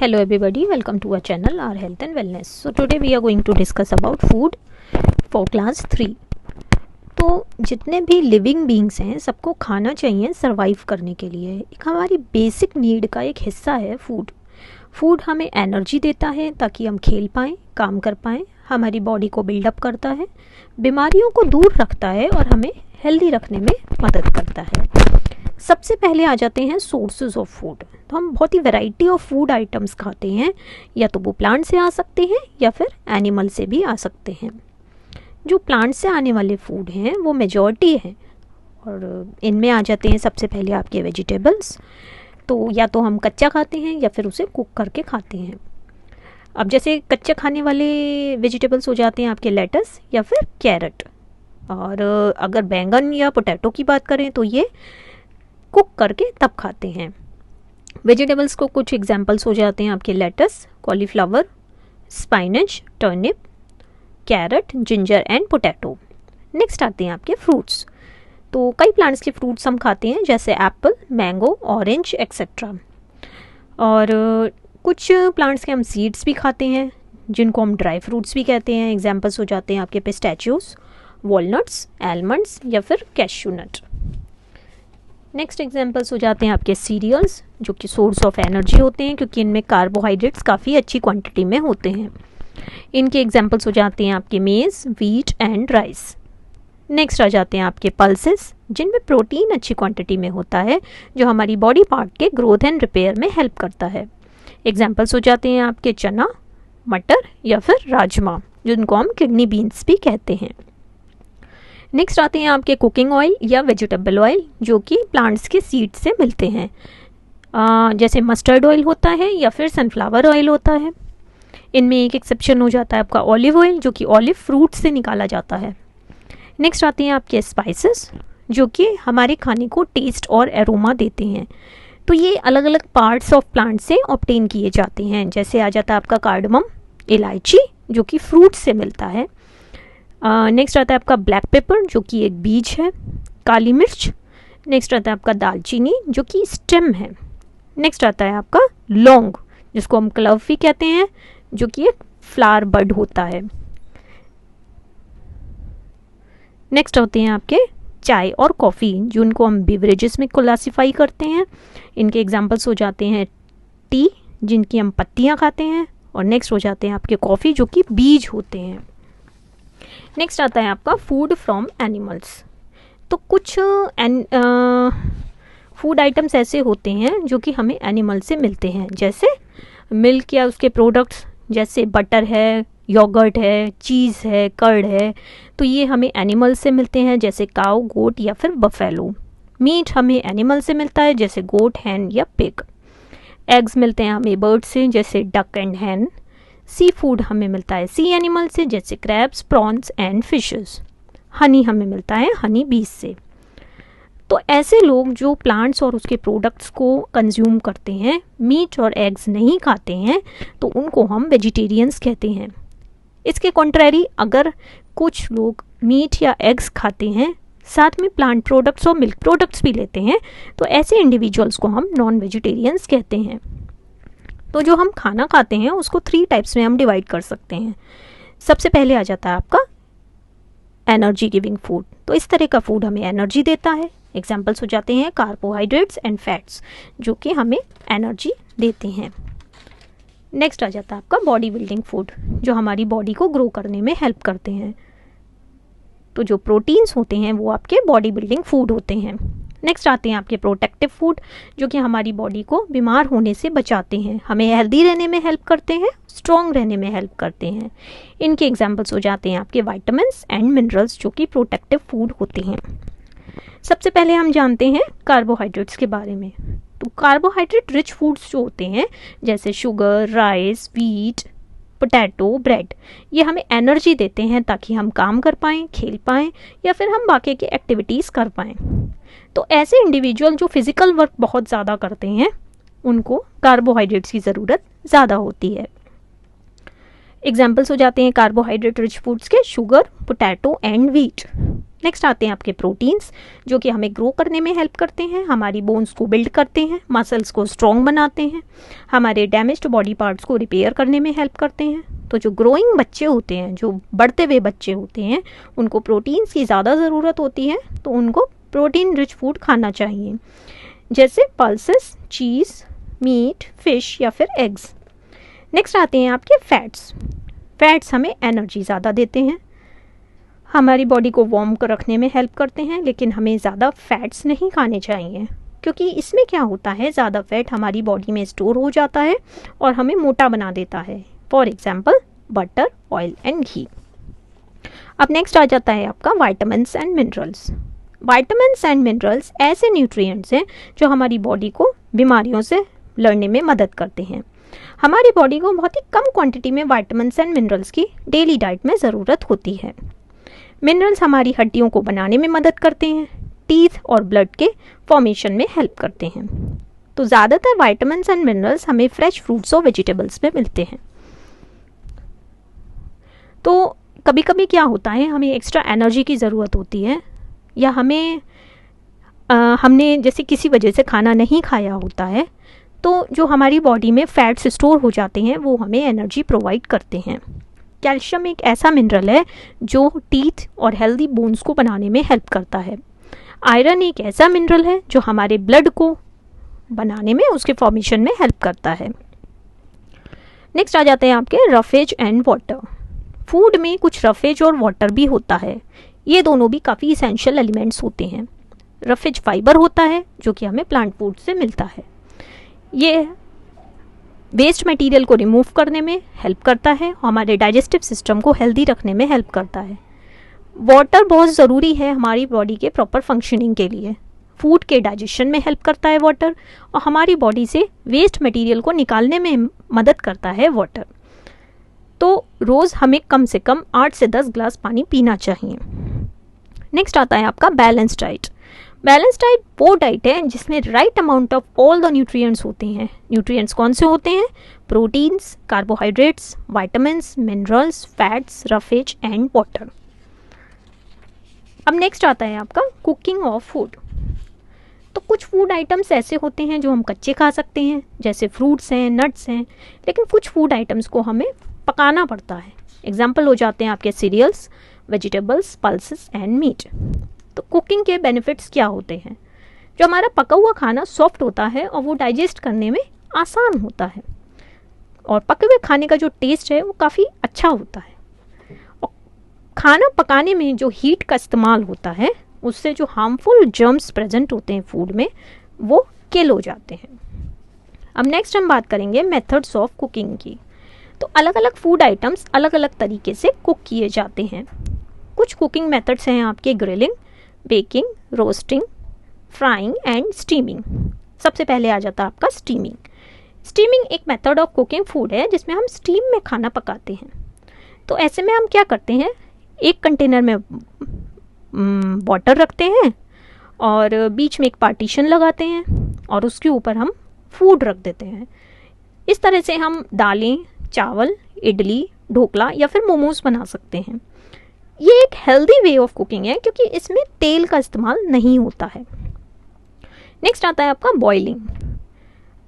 Hello everybody, welcome to our channel, our health and wellness. So today we are going to discuss about food for class 3. तो जितने भी living beings हैं सबको खाना चाहिए survive करने के लिए. एक हमारी बेसिक नीड का एक हिस्सा है फूड. फूड हमें एनर्जी देता है ताकि हम खेल पाएँ, काम कर पाएँ, हमारी बॉडी को बिल्डअप करता है, बीमारियों को दूर रखता है और हमें हेल्दी रखने में मदद करता है. सबसे पहले आ जाते हैं सोर्सेज ऑफ फूड. तो हम बहुत ही वैरायटी ऑफ फूड आइटम्स खाते हैं, या तो वो प्लांट से आ सकते हैं या फिर एनिमल से भी आ सकते हैं. जो प्लांट से आने वाले फूड हैं वो मेजॉरिटी हैं, और इनमें आ जाते हैं सबसे पहले आपके वेजिटेबल्स. तो या तो हम कच्चा खाते हैं या फिर उसे कुक करके खाते हैं. अब जैसे कच्चा खाने वाले वेजिटेबल्स हो जाते हैं आपके लेटस या फिर कैरेट. और अगर बैंगन या पोटैटो की बात करें तो ये कुक करके तब खाते हैं. वेजिटेबल्स को कुछ एग्जांपल्स हो जाते हैं आपके lettuce, cauliflower, spinach, turnip, carrot, ginger and potato. Next आते हैं आपके फ्रूट्स. तो कई प्लांट्स के फ्रूट्स हम खाते हैं जैसे एप्पल, मैंगो, ऑरेंज एक्सेट्रा. और कुछ प्लांट्स के हम सीड्स भी खाते हैं जिनको हम ड्राई फ्रूट्स भी कहते हैं. एग्जांपल्स हो जाते हैं आपके पिस्टैचियोस, वॉलनट्स, आलमंड्स या फिर कैश्यू नट. नेक्स्ट एग्जांपल्स हो जाते हैं आपके सीरियल्स, जो कि सोर्स ऑफ एनर्जी होते हैं क्योंकि इनमें कार्बोहाइड्रेट्स काफ़ी अच्छी क्वांटिटी में होते हैं. इनके एग्जांपल्स हो जाते हैं आपके मेज़, व्हीट एंड राइस. नेक्स्ट आ जाते हैं आपके पल्सेस, जिनमें प्रोटीन अच्छी क्वांटिटी में होता है जो हमारी बॉडी पार्ट के ग्रोथ एंड रिपेयर में हेल्प करता है. एग्जांपल्स हो जाते हैं आपके चना, मटर या फिर राजमा, जिनको हम किडनी बीन्स भी कहते हैं. नेक्स्ट आते हैं आपके कुकिंग ऑयल या वेजिटेबल ऑयल, जो कि प्लांट्स के सीड से मिलते हैं. जैसे मस्टर्ड ऑयल होता है या फिर सनफ्लावर ऑयल होता है. इनमें एक एक्सेप्शन हो जाता है आपका ऑलिव ऑयल, जो कि ऑलिव फ्रूट से निकाला जाता है. नेक्स्ट आते हैं आपके स्पाइसेस, जो कि हमारे खाने को टेस्ट और एरोमा देते हैं. तो ये अलग अलग पार्ट्स ऑफ प्लांट से ऑब्टेन किए जाते हैं. जैसे आ जाता है आपका कार्डमम, इलायची, जो कि फ्रूट से मिलता है. नेक्स्ट आता है आपका ब्लैक पेपर, जो कि एक बीज है. काली मिर्च. नेक्स्ट आता है आपका दालचीनी, जो कि स्टेम है. नेक्स्ट आता है आपका लौंग, जिसको हम क्लव भी कहते हैं, जो कि एक फ्लावर बड होता है. नेक्स्ट होते हैं आपके चाय और कॉफ़ी, जिनको हम बिवरेजेस में क्लासीफाई करते हैं. इनके एग्जांपल्स हो जाते हैं टी, जिनकी हम पत्तियां खाते हैं. और नेक्स्ट हो जाते हैं आपके कॉफ़ी, जो कि बीज होते हैं. नेक्स्ट आता है आपका फूड फ्रॉम एनिमल्स. तो कुछ फूड आइटम्स ऐसे होते हैं जो कि हमें एनिमल से मिलते हैं, जैसे मिल्क या उसके प्रोडक्ट्स, जैसे बटर है, योगर्ट है, चीज़ है, कर्ड है. तो ये हमें एनिमल से मिलते हैं, जैसे काऊ, गोट या फिर बफेलो. मीट हमें एनिमल से मिलता है, जैसे गोट, हैन या पिग. एग्स मिलते हैं हमें बर्ड से, जैसे duck and hen. Seafood हमें मिलता है सी एनिमल से, जैसे crabs, prawns and fishes. Honey हमें मिलता है हनी बीज से. तो ऐसे लोग जो प्लांट्स और उसके प्रोडक्ट्स को कंज्यूम करते हैं, मीट और एग्स नहीं खाते हैं, तो उनको हम वेजिटेरियंस कहते हैं. इसके कॉन्ट्रेरी अगर कुछ लोग मीट या एग्स खाते हैं, साथ में प्लांट प्रोडक्ट्स और मिल्क प्रोडक्ट्स भी लेते हैं, तो ऐसे इंडिविजुअल्स को हम नॉन वेजिटेरियंस कहते हैं. तो जो हम खाना खाते हैं उसको 3 टाइप्स में हम डिवाइड कर सकते हैं. सबसे पहले आ जाता है आपका एनर्जी गिविंग फूड. तो इस तरह का फूड हमें एनर्जी देता है. एग्जांपल्स हो जाते हैं कार्बोहाइड्रेट्स एंड फैट्स, जो कि हमें एनर्जी देते हैं. नेक्स्ट आ जाता है आपका बॉडी बिल्डिंग फूड, जो हमारी बॉडी को ग्रो करने में हेल्प करते हैं. तो जो प्रोटीन्स होते हैं वो आपके बॉडी बिल्डिंग फूड होते हैं. नेक्स्ट आते हैं आपके प्रोटेक्टिव फूड, जो कि हमारी बॉडी को बीमार होने से बचाते हैं, हमें हेल्दी रहने में हेल्प करते हैं, स्ट्रॉन्ग रहने में हेल्प करते हैं. इनके एग्जांपल्स हो जाते हैं आपके विटामिन्स एंड मिनरल्स, जो कि प्रोटेक्टिव फूड होते हैं. सबसे पहले हम जानते हैं कार्बोहाइड्रेट्स के बारे में. तो कार्बोहाइड्रेट रिच फूड्स जो होते हैं, जैसे sugar, rice, wheat, potato, bread, ये हमें एनर्जी देते हैं ताकि हम काम कर पाएँ, खेल पाएँ या फिर हम बाकी की एक्टिविटीज़ कर पाएँ. तो ऐसे इंडिविजुअल जो फिज़िकल वर्क बहुत ज़्यादा करते हैं, उनको कार्बोहाइड्रेट्स की ज़रूरत ज़्यादा होती है. एग्जाम्पल्स हो जाते हैं कार्बोहाइड्रेट रिच फूड्स के sugar, potato and wheat. Next आते हैं आपके प्रोटीन्स, जो कि हमें ग्रो करने में हेल्प करते हैं, हमारी बोन्स को बिल्ड करते हैं, मसल्स को स्ट्रॉन्ग बनाते हैं, हमारे डैमेज्ड बॉडी पार्ट्स को रिपेयर करने में हेल्प करते हैं। तो जो ग्रोइंग बच्चे होते हैं, जो बढ़ते हुए बच्चे होते हैं, उनको प्रोटीन्स की ज़्यादा ज़रूरत होती है, तो उनको प्रोटीन रिच फूड खाना चाहिए, जैसे पल्सेस, चीज़, मीट, फिश या फिर एग्स। नेक्स्ट आते हैं आपके फैट्स। फैट्स हमें एनर्जी ज़्यादा देते हैं, हमारी बॉडी को वार्म कर रखने में हेल्प करते हैं, लेकिन हमें ज़्यादा फैट्स नहीं खाने चाहिए, क्योंकि इसमें क्या होता है, ज़्यादा फैट हमारी बॉडी में स्टोर हो जाता है और हमें मोटा बना देता है। For example butter, oil and ghee. अब नेक्स्ट आ जाता है आपका vitamins and minerals. Vitamins and minerals ऐसे न्यूट्रिएंट्स हैं जो हमारी बॉडी को बीमारियों से लड़ने में मदद करते हैं। हमारी बॉडी को बहुत ही कम क्वांटिटी में वाइटामिन्स एंड मिनरल्स की डेली डाइट में ज़रूरत होती है। मिनरल्स हमारी हड्डियों को बनाने में मदद करते हैं, टीथ और ब्लड के फॉर्मेशन में हेल्प करते हैं। तो ज़्यादातर वाइटामिन्स एंड मिनरल्स हमें फ्रेश फ्रूट्स और वेजिटेबल्स में मिलते हैं। तो कभी कभी क्या होता है, हमें एक्स्ट्रा एनर्जी की ज़रूरत होती है, या हमने जैसे किसी वजह से खाना नहीं खाया होता है, तो जो हमारी बॉडी में फैट्स स्टोर हो जाते हैं वो हमें एनर्जी प्रोवाइड करते हैं। कैल्शियम एक ऐसा मिनरल है जो टीथ और हेल्दी बोन्स को बनाने में हेल्प करता है। आयरन एक ऐसा मिनरल है जो हमारे ब्लड को बनाने में, उसके फॉर्मेशन में हेल्प करता है। नेक्स्ट आ जाते हैं आपके रफेज एंड वाटर। फूड में कुछ रफेज और वाटर भी होता है, ये दोनों भी काफ़ी इसेंशियल एलिमेंट्स होते हैं। रफेज फाइबर होता है जो कि हमें प्लांट फूड से मिलता है, ये वेस्ट मटेरियल को रिमूव करने में हेल्प करता है, हमारे डाइजेस्टिव सिस्टम को हेल्दी रखने में हेल्प करता है। वाटर बहुत ज़रूरी है हमारी बॉडी के प्रॉपर फंक्शनिंग के लिए, फूड के डाइजेशन में हेल्प करता है वाटर, और हमारी बॉडी से वेस्ट मटेरियल को निकालने में मदद करता है वाटर। तो रोज़ हमें कम से कम 8 से 10 ग्लास पानी पीना चाहिए। नेक्स्ट आता है आपका बैलेंस डाइट। बैलेंस डाइट वो डाइट है जिसमें right amount of all the nutrients होते हैं। न्यूट्रिएंट्स कौन से होते हैं? Proteins, carbohydrates, vitamins, minerals, fats, roughage and water. अब नेक्स्ट आता है आपका कुकिंग ऑफ फूड। तो कुछ फूड आइटम्स ऐसे होते हैं जो हम कच्चे खा सकते हैं, जैसे फ्रूट्स हैं, नट्स हैं, लेकिन कुछ फूड आइटम्स को हमें पकाना पड़ता है। एग्जाम्पल हो जाते हैं आपके cereals, vegetables, pulses and meat. तो कुकिंग के बेनिफिट्स क्या होते हैं? जो हमारा पका हुआ खाना सॉफ्ट होता है और वो डाइजेस्ट करने में आसान होता है, और पके हुए खाने का जो टेस्ट है वो काफ़ी अच्छा होता है। और खाना पकाने में जो हीट का इस्तेमाल होता है उससे जो हार्मफुल जर्म्स प्रेजेंट होते हैं फूड में वो किल हो जाते हैं। अब नेक्स्ट हम बात करेंगे मेथड्स ऑफ कुकिंग की। तो अलग अलग फूड आइटम्स अलग अलग तरीके से कुक किए जाते हैं। कुछ कुकिंग मेथड्स हैं आपके grilling, baking, roasting, frying and steaming. सबसे पहले आ जाता है आपका स्टीमिंग। स्टीमिंग एक मेथड ऑफ कुकिंग फूड है जिसमें हम स्टीम में खाना पकाते हैं। तो ऐसे में हम क्या करते हैं, एक कंटेनर में वाटर रखते हैं और बीच में एक पार्टीशन लगाते हैं और उसके ऊपर हम फूड रख देते हैं। इस तरह से हम दालें, चावल, इडली, ढोकला या फिर मोमोज बना सकते हैं। ये एक हेल्दी वे ऑफ कुकिंग है क्योंकि इसमें तेल का इस्तेमाल नहीं होता है। नेक्स्ट आता है आपका बॉइलिंग।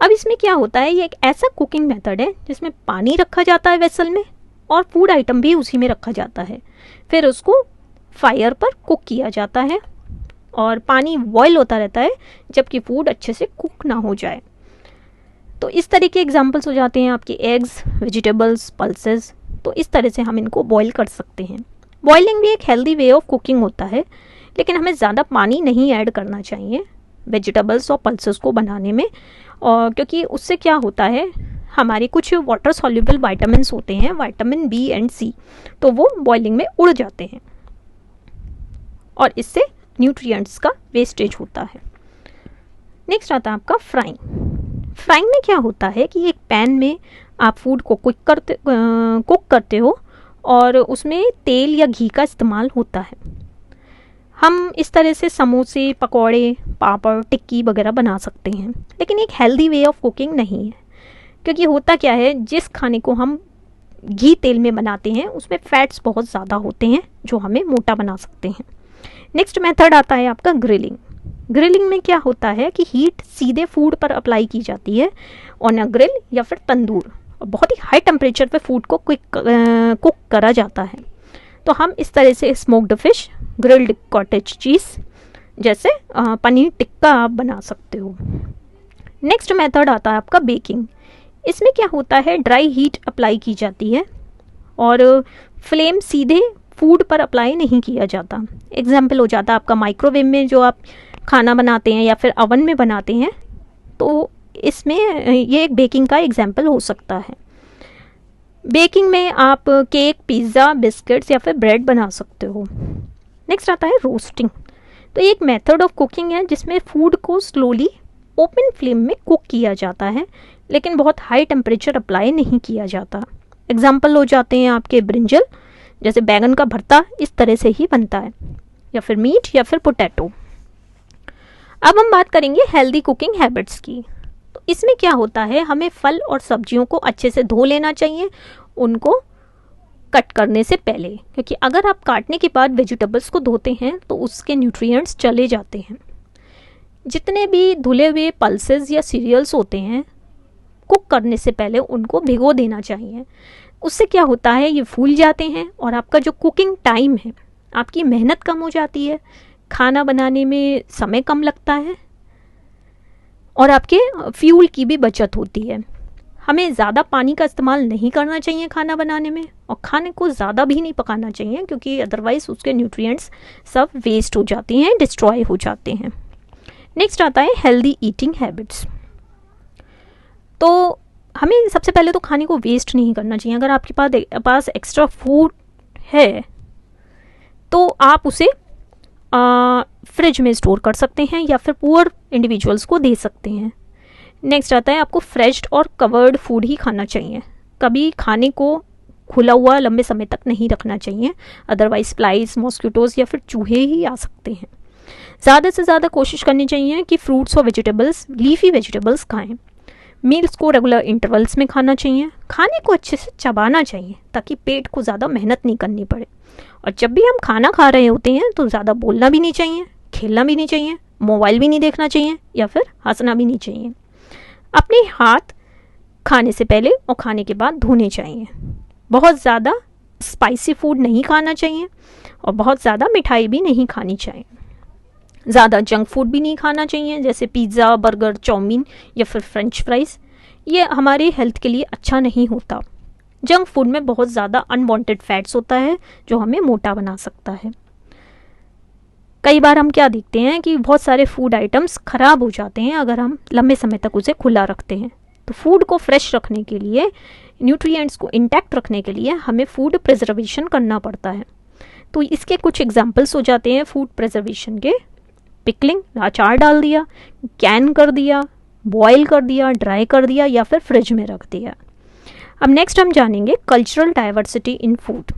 अब इसमें क्या होता है, ये एक ऐसा कुकिंग मेथड है जिसमें पानी रखा जाता है वेसल में और फूड आइटम भी उसी में रखा जाता है, फिर उसको फायर पर कुक किया जाता है और पानी बॉयल होता रहता है जबकि फूड अच्छे से कुक ना हो जाए। तो इस तरह के एग्जाम्पल्स हो जाते हैं आपके एग्स, वेजिटेबल्स, पल्सेस। तो इस तरह से हम इनको बॉयल कर सकते हैं। बॉइलिंग भी एक हेल्दी वे ऑफ कुकिंग होता है, लेकिन हमें ज़्यादा पानी नहीं ऐड करना चाहिए वेजिटेबल्स और पल्सेस को बनाने में, और क्योंकि उससे क्या होता है, हमारे कुछ वाटर सॉल्युबल विटामिन्स होते हैं, विटामिन बी एंड सी, तो वो बॉइलिंग में उड़ जाते हैं और इससे न्यूट्रिएंट्स का वेस्टेज होता है। नेक्स्ट आता है आपका फ्राइंग। फ्राइंग में क्या होता है कि एक पैन में आप फूड को कुक करते हो और उसमें तेल या घी का इस्तेमाल होता है। हम इस तरह से समोसे, पकौड़े, पापड़, टिक्की वगैरह बना सकते हैं, लेकिन एक हेल्दी वे ऑफ कुकिंग नहीं है। क्योंकि होता क्या है, जिस खाने को हम घी तेल में बनाते हैं उसमें फैट्स बहुत ज़्यादा होते हैं जो हमें मोटा बना सकते हैं। नेक्स्ट मेथड आता है आपका ग्रिलिंग। ग्रिलिंग में क्या होता है कि हीट सीधे फूड पर अप्लाई की जाती है ऑन अ ग्रिल या फिर तंदूर, और बहुत ही हाई टेम्परेचर पे फूड को कुक करा जाता है। तो हम इस तरह से स्मोक्ड फिश, ग्रिल्ड कॉटेज चीज़ जैसे पनीर टिक्का आप बना सकते हो। नेक्स्ट मेथड आता है आपका बेकिंग। इसमें क्या होता है, ड्राई हीट अप्लाई की जाती है और फ्लेम सीधे फूड पर अप्लाई नहीं किया जाता। एग्जाम्पल हो जाता है आपका माइक्रोवेव में जो आप खाना बनाते हैं या फिर ओवन में बनाते हैं, तो इसमें ये एक बेकिंग का एग्जाम्पल हो सकता है। बेकिंग में आप केक, पिज़्ज़ा, बिस्किट्स या फिर ब्रेड बना सकते हो। नेक्स्ट आता है रोस्टिंग। तो एक मेथड ऑफ कुकिंग है जिसमें फूड को स्लोली ओपन फ्लेम में कुक किया जाता है, लेकिन बहुत हाई टेम्परेचर अप्लाई नहीं किया जाता। एग्जाम्पल हो जाते हैं आपके ब्रिंजल, जैसे बैगन का भरता इस तरह से ही बनता है, या फिर मीट या फिर पोटैटो। अब हम बात करेंगे हेल्दी कुकिंग हैबिट्स की। तो इसमें क्या होता है, हमें फल और सब्जियों को अच्छे से धो लेना चाहिए उनको कट करने से पहले, क्योंकि अगर आप काटने के बाद वेजिटेबल्स को धोते हैं तो उसके न्यूट्रिएंट्स चले जाते हैं। जितने भी धुले हुए पल्सेस या सीरियल्स होते हैं, कुक करने से पहले उनको भिगो देना चाहिए। उससे क्या होता है, ये फूल जाते हैं और आपका जो कुकिंग टाइम है, आपकी मेहनत कम हो जाती है, खाना बनाने में समय कम लगता है और आपके फ्यूल की भी बचत होती है। हमें ज़्यादा पानी का इस्तेमाल नहीं करना चाहिए खाना बनाने में, और खाने को ज़्यादा भी नहीं पकाना चाहिए, क्योंकि अदरवाइज़ उसके न्यूट्रिएंट्स सब वेस्ट हो जाते हैं, डिस्ट्रॉय हो जाते हैं। नेक्स्ट आता है हेल्दी ईटिंग हैबिट्स। तो हमें सबसे पहले तो खाने को वेस्ट नहीं करना चाहिए। अगर आपके पास एक्स्ट्रा फूड है तो आप उसे फ्रिज में स्टोर कर सकते हैं या फिर पुअर इंडिविजुअल्स को दे सकते हैं। नेक्स्ट आता है आपको फ्रेश और कवर्ड फूड ही खाना चाहिए। कभी खाने को खुला हुआ लंबे समय तक नहीं रखना चाहिए, अदरवाइज फ्लाइज, मॉस्किटोज या फिर चूहे ही आ सकते हैं। ज़्यादा से ज़्यादा कोशिश करनी चाहिए कि फ्रूट्स और वेजिटेबल्स, लीफी वेजिटेबल्स खाएं। मील्स को रेगुलर इंटरवल्स में खाना चाहिए। खाने को अच्छे से चबाना चाहिए ताकि पेट को ज़्यादा मेहनत नहीं करनी पड़े। और जब भी हम खाना खा रहे होते हैं तो ज़्यादा बोलना भी नहीं चाहिए, खेलना भी नहीं चाहिए, मोबाइल भी नहीं देखना चाहिए या फिर हंसना भी नहीं चाहिए। अपने हाथ खाने से पहले और खाने के बाद धोने चाहिए। बहुत ज़्यादा स्पाइसी फूड नहीं खाना चाहिए और बहुत ज़्यादा मिठाई भी नहीं खानी चाहिए। ज़्यादा जंक फूड भी नहीं खाना चाहिए, जैसे पिज़्ज़ा, बर्गर, चाउमीन या फिर फ्रेंच फ्राइज़। ये हमारे हेल्थ के लिए अच्छा नहीं होता। जंक फूड में बहुत ज़्यादा अनवांटेड फैट्स होता है जो हमें मोटा बना सकता है। कई बार हम क्या देखते हैं कि बहुत सारे फूड आइटम्स ख़राब हो जाते हैं अगर हम लंबे समय तक उसे खुला रखते हैं। तो फूड को फ्रेश रखने के लिए, न्यूट्रिएंट्स को इंटैक्ट रखने के लिए हमें फूड प्रिजर्वेशन करना पड़ता है। तो इसके कुछ एग्जांपल्स हो जाते हैं फूड प्रिजर्वेशन के। पिकलिंग, अचार डाल दिया, कैन कर दिया, बॉयल कर दिया, ड्राई कर दिया या फिर फ्रिज में रख दिया। अब नेक्स्ट हम जानेंगे कल्चरल डाइवर्सिटी इन फूड।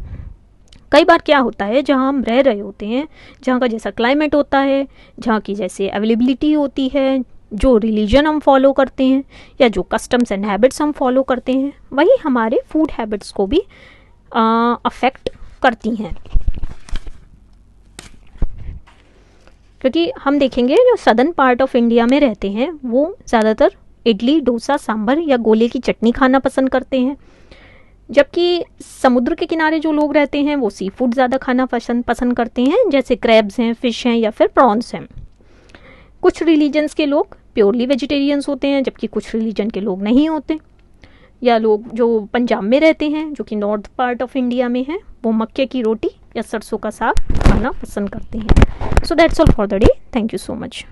कई बार क्या होता है, जहाँ हम रह रहे होते हैं, जहाँ का जैसा क्लाइमेट होता है, जहाँ की जैसे अवेलेबिलिटी होती है, जो रिलीजन हम फॉलो करते हैं या जो कस्टम्स एंड हैबिट्स हम फॉलो करते हैं, वही हमारे फूड हैबिट्स को भी अफेक्ट करती हैं। क्योंकि हम देखेंगे जो सदर्न पार्ट ऑफ इंडिया में रहते हैं वो ज़्यादातर इडली, डोसा, सांभर या गोले की चटनी खाना पसंद करते हैं, जबकि समुद्र के किनारे जो लोग रहते हैं वो सी फूड ज़्यादा खाना पसंद करते हैं, जैसे क्रैब्स हैं, फ़िश हैं या फिर प्रॉन्स हैं। कुछ रिलीजन्स के लोग प्योरली वेजिटेरियंस होते हैं, जबकि कुछ रिलीजन के लोग नहीं होते। या लोग जो पंजाब में रहते हैं, जो कि नॉर्थ पार्ट ऑफ इंडिया में है, वो मक्के की रोटी या सरसों का साग खाना पसंद करते हैं। So that's all for the day. Thank you so much.